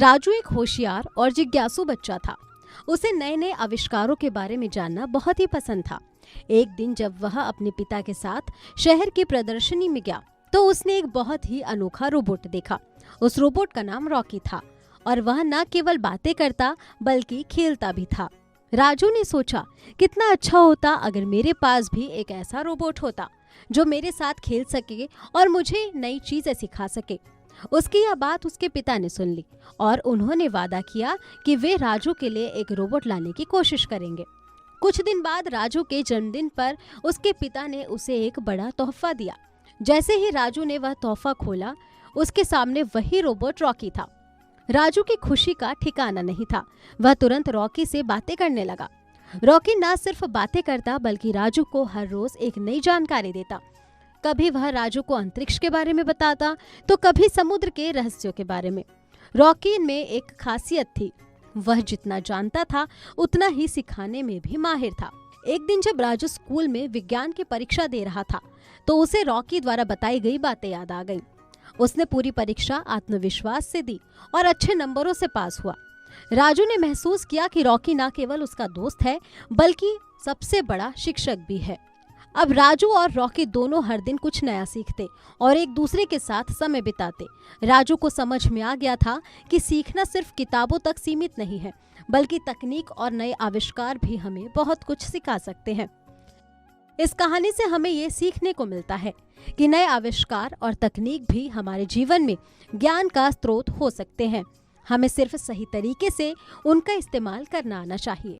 राजू एक होशियार और जिज्ञासु बच्चा था। उसे नए नए आविष्कारों के बारे में जानना बहुत ही पसंद था। एक दिन जब वह अपने पिता के साथ शहर की प्रदर्शनी में गया तो उसने एक बहुत ही अनोखा रोबोट देखा। उस रोबोट का नाम रॉकी था और वह न केवल बातें करता बल्कि खेलता भी था। राजू ने सोचा, कितना अच्छा होता अगर मेरे पास भी एक ऐसा रोबोट होता जो मेरे साथ खेल सके और मुझे नई चीजें सिखा सके। उसकी यह बात उसके पिता ने सुन ली और उन्होंने वादा किया कि वे राजू के लिए एक रोबोट लाने की कोशिश करेंगे। कुछ दिन बाद राजू के जन्मदिन पर उसके पिता ने उसे एक बड़ा तोहफा दिया। जैसे ही राजू ने वह तोहफा खोला, उसके सामने वही रोबोट रॉकी था। राजू की खुशी का ठिकाना नहीं था। वह तुरंत रॉकी से बातें करने लगा। रॉकी न सिर्फ बातें करता बल्कि राजू को हर रोज एक नई जानकारी देता। कभी वह राजू को अंतरिक्ष के बारे में बताता तो कभी समुद्र के रहस्यों के बारे में। रॉकी में एक खासियत थी, वह जितना जानता था उतना ही सिखाने में भी माहिर था। एक दिन जब राजू स्कूल में विज्ञान की परीक्षा दे रहा था तो उसे रॉकी द्वारा बताई गई बातें याद आ गईं। उसने पूरी परीक्षा आत्मविश्वास से दी और अच्छे नंबरों से पास हुआ। राजू ने महसूस किया कि रॉकी न केवल उसका दोस्त है बल्कि सबसे बड़ा शिक्षक भी है। अब राजू और रॉकी दोनों हर दिन कुछ नया सीखते और एक दूसरे के साथ समय बिताते। राजू को समझ में आ गया था कि सीखना सिर्फ किताबों तक सीमित नहीं है, बल्कि तकनीक और नए आविष्कार भी हमें बहुत कुछ सिखा सकते हैं। इस कहानी से हमें ये सीखने को मिलता है कि नए आविष्कार और तकनीक भी हमारे जीवन में ज्ञान का स्रोत हो सकते हैं। हमें सिर्फ सही तरीके से उनका इस्तेमाल करना आना चाहिए।